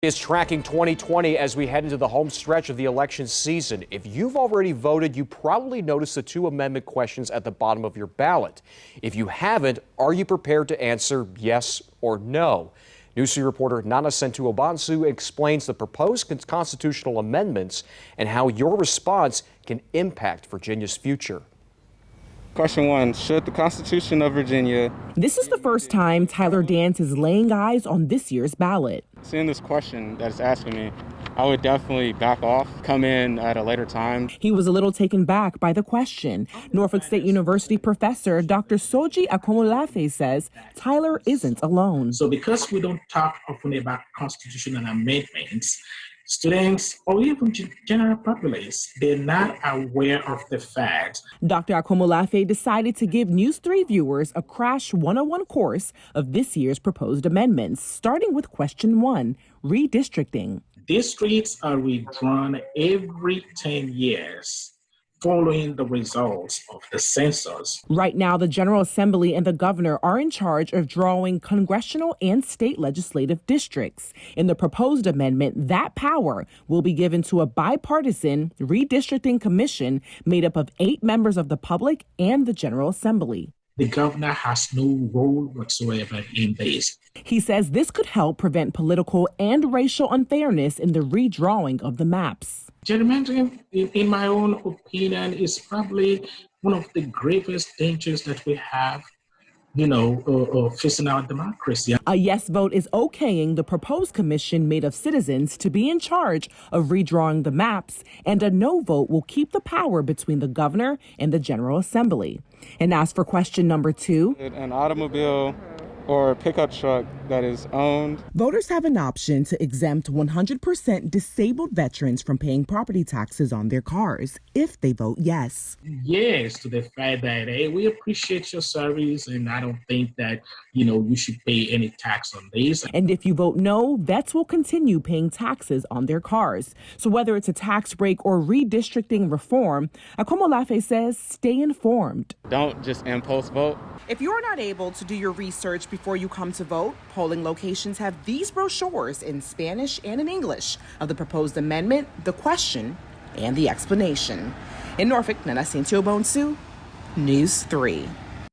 Is tracking 2020 as we head into the home stretch of the election season. If you've already voted, you probably noticed the two amendment questions at the bottom of your ballot. If you haven't, are you prepared to answer yes or no? News 3 reporter Nana Sentu Obansu explains the proposed constitutional amendments and how your response can impact Virginia's future. Question 1, should the Constitution of Virginia... This is the first time Tyler Dance is laying eyes on this year's ballot. Seeing this question that it's asking me, I would definitely back off, come in at a later time. He was a little taken back by the question. Norfolk State University professor Dr. Soji Akomolafe says Tyler isn't alone. So because we don't talk often about constitutional amendments, students or even general populace, they're not aware of the fact. Dr. Akomolafe decided to give News 3 viewers a crash 101 course of this year's proposed amendments, starting with question 1, redistricting. Districts are redrawn every 10 years. Following the results of the census. Right now, the General Assembly and the governor are in charge of drawing congressional and state legislative districts. In the proposed amendment, that power will be given to a bipartisan redistricting commission made up of 8 members of the public and the General Assembly. The governor has no role whatsoever in this. He says this could help prevent political and racial unfairness in the redrawing of the maps. Gerrymandering, in my own opinion, is probably one of the gravest dangers that we have, facing our democracy. A yes vote is okaying the proposed commission made of citizens to be in charge of redrawing the maps, and a no vote will keep the power between the governor and the General Assembly. And as for question number 2, an automobile or a pickup truck that is owned. Voters have an option to exempt 100% disabled veterans from paying property taxes on their cars if they vote yes. Yes, to the fact that, hey, we appreciate your service, and I don't think that, you should pay any tax on this. And if you vote no, vets will continue paying taxes on their cars. So whether it's a tax break or redistricting reform, Akomolafe says stay informed. Don't just impulse vote. If you're not able to do your research before you come to vote, polling locations have these brochures in Spanish and in English of the proposed amendment, the question, and the explanation. In Norfolk, Nana Sentu Obansu, News 3.